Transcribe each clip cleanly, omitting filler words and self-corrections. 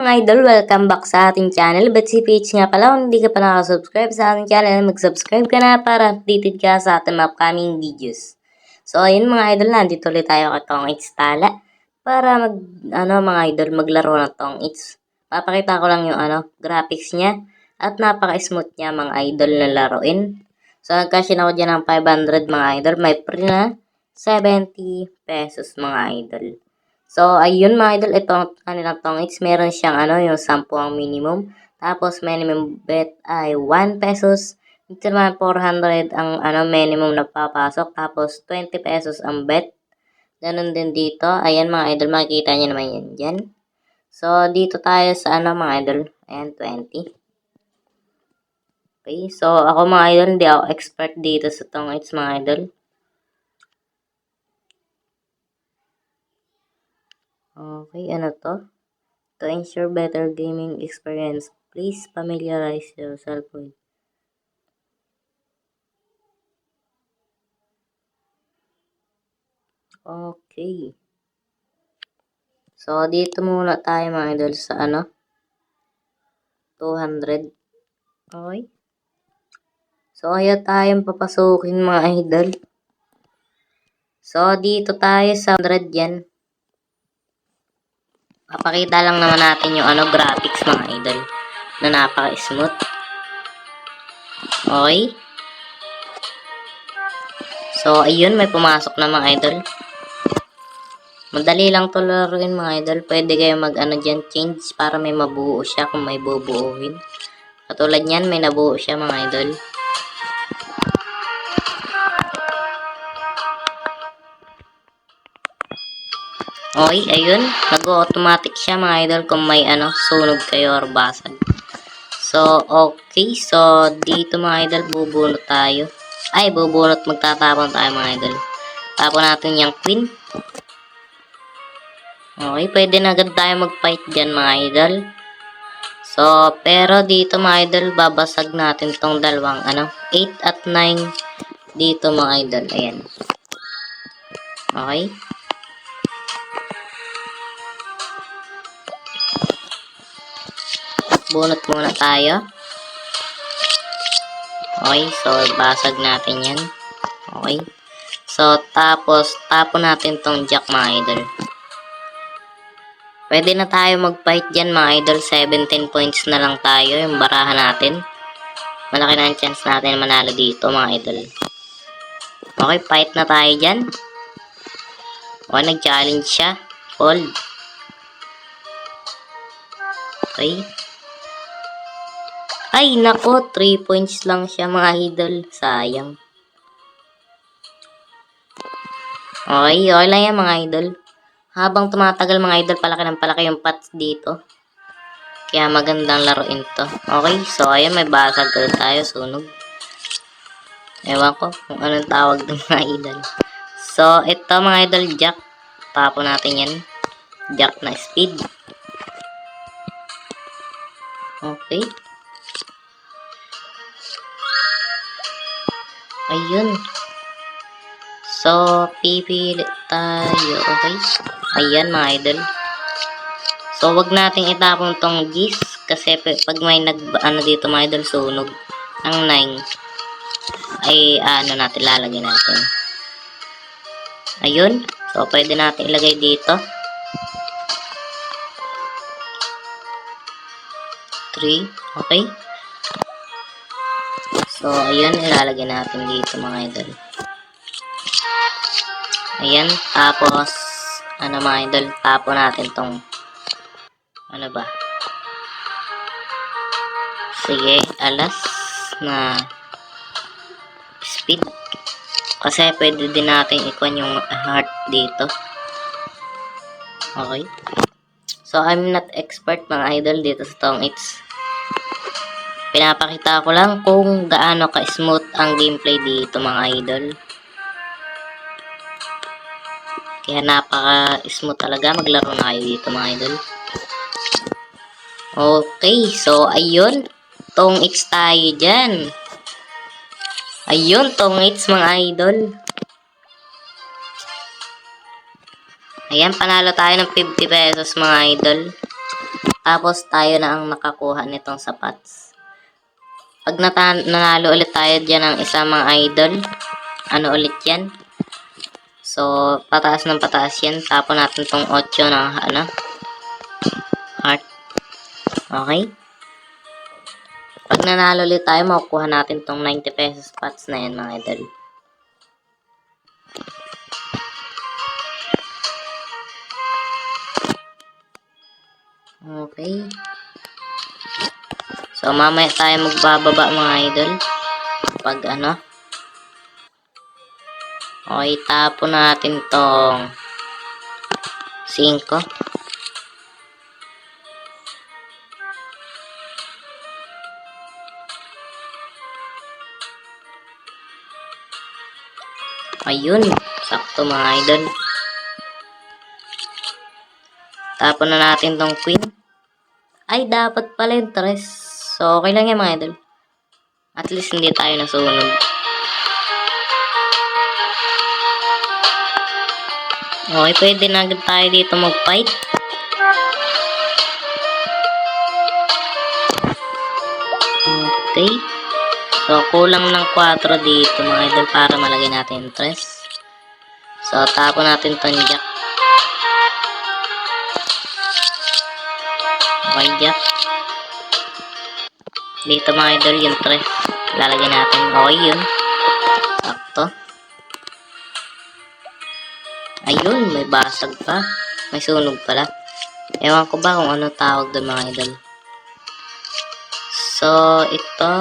mga idol, welcome back sa ating channel. But si PH nga pala, kung hindi ka pa nakasubscribe sa ating channel, mag-subscribe ka na para updated ka sa ating upcoming videos. So ayun mga idol, nandito ulit tayo kay Tong It's Tala para mga idol, maglaro ng Tong It's. Papakita ko lang yung graphics niya at napaka-smooth niya mga idol na laruin. So nagkashin ako dyan ng 500 mga idol, may free na 70 pesos mga idol. So, ayun mga idol, ito ang kanilang Tong It's. Meron siyang yung 10 ang minimum. Tapos, minimum bet ay 1 pesos. Ito naman 400 ang minimum na papasok. Tapos, 20 pesos ang bet. Ganun din dito. Ayan mga idol, makikita nyo naman yan dyan. So, dito tayo sa mga idol. Ayan, 20. Okay, so ako mga idol, hindi ako expert dito sa Tong It's mga idol. Okay, ano to? To ensure better gaming experience, please familiarize yourself with. Okay. So, dito muna tayo mga idol sa 200. Okay. So, ayaw tayong papasukin mga idol. So, dito tayo sa 100 yan. Papakita lang naman natin yung graphics mga idol na napaka-smooth. Okay. So, ayun, may pumasok na mga idol. Madali lang to laruin mga idol. Pwede kayo dyan, change para may mabuo siya kung may bubuuhin. Katulad yan, may nabuo siya mga idol. Okay, ayun. Nag-automatic siya mga idol kung may sunog kayo or basag. So, okay. So, dito mga idol, bubunot tayo. Ay, bubunot. Magtatapon tayo mga idol. Tapon natin yung queen. Okay, pwede na agad tayo mag-fight dyan mga idol. So, pero dito mga idol, babasag natin tong dalawang 8 at 9 dito mga idol. Ayan. Okay. Bunot muna tayo. Okay, so basag natin yan. Okay. So, tapos, tapon natin tong jack mga idol. Pwede na tayo mag-fight dyan mga idol. 17 points na lang tayo yung barahan natin. Malaki na ang chance natin manalo dito mga idol. Okay, fight na tayo dyan. Okay, nag-challenge siya. Fold. Okay. Ay, nako, 3 points lang siya mga idol. Sayang. Okay, okay lang yan mga idol. Habang tumatagal mga idol, palaki ng palaki yung pots dito. Kaya magandang laruin to. Okay, so ayan, may basag tayo, sunog. Ewan ko kung anong tawag ng mga idol. So, ito mga idol, jack. Tapo natin yan. Jack na speed. Okay. Ayun. So, pipili tayo. Okay. Ayan mga idol. So, wag nating itapon tong gis. Kasi pag may dito mga idol, sunog. Ang 9. Ay, natin, lalagay natin. Ayun. So, pwede natin ilagay dito. 3. Okay. So, ayun, ilalagay natin dito mga idol. Ayan, tapos, mga idol, tapo natin tong, sige, alas na speed. Kasi pwede din natin ikuan yung heart dito. Okay. So, I'm not expert mga idol dito sa Tong It's. Pinapakita ko lang kung gaano ka-smooth ang gameplay dito mga idol. Kaya napaka-smooth talaga. Maglaro na kayo dito mga idol. Okay, so ayun. Tong It's tayo dyan. Ayun, Tong It's mga idol. Ayan, panalo tayo ng 50 pesos mga idol. Tapos tayo na ang nakakuha nitong sapatos. Pag nanalo ulit tayo dyan ng isa mga idol, ano ulit yan? So, pataas ng pataas yan. Tapon natin tong 8 na heart. Okay? Pag nanalo ulit tayo, makukuha natin tong 90 pesos spots na yan mga idol. Okay. So, mamaya tayo magbababa mga idol. Pag Okay, tapon natin tong 5. Ayun, sakto mga idol. Tapon na natin tong queen. Ay, dapat pala yung 3. So, okay lang yan mga idol. At least hindi tayo nasunog. Okay, pwede na agad tayo dito mag-fight. Okay. So, kulang ng 4 dito mga idol para malagay natin yung 3. So, tapon natin tong jack. Okay, jack. Dito mga idol yung 3. Lalagay natin. Okay yun. Sakto. Ayun, may basag pa. May sunog pala. Ewan ko ba kung ano tawag doon mga idol. So, ito.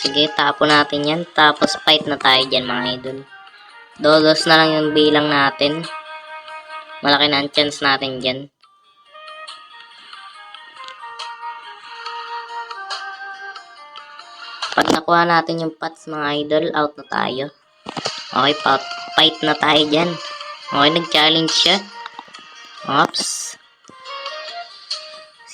Sige, tapon natin yan. Tapos, fight na tayo dyan mga idol. Dolos na lang yung bilang natin. Malaki na ang chance natin dyan. Pag nakuha natin yung pots mga idol, out na tayo. Okay, fight na tayo dyan. Okay, nag-challenge siya. Oops.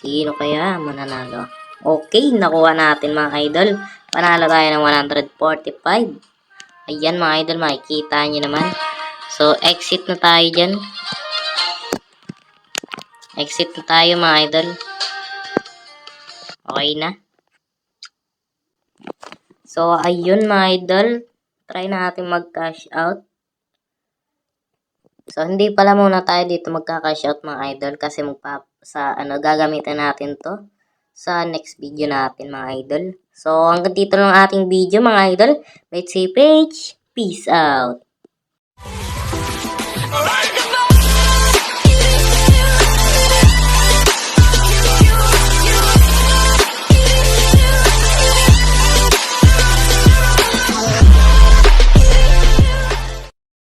Sino kaya mananalo? Okay, nakuha natin mga idol. Panalo tayo ng 145. Ayan mga idol, makikita nyo naman. So, exit na tayo dyan. Exit na tayo mga idol. Okay na. So, ayun mga idol. Try natin mag-cash out. So, hindi pala muna tayo dito magka-cash out mga idol kasi gagamitin natin to sa next video natin mga idol. So, hanggang dito lang ating video mga idol. Let's say page. Peace out.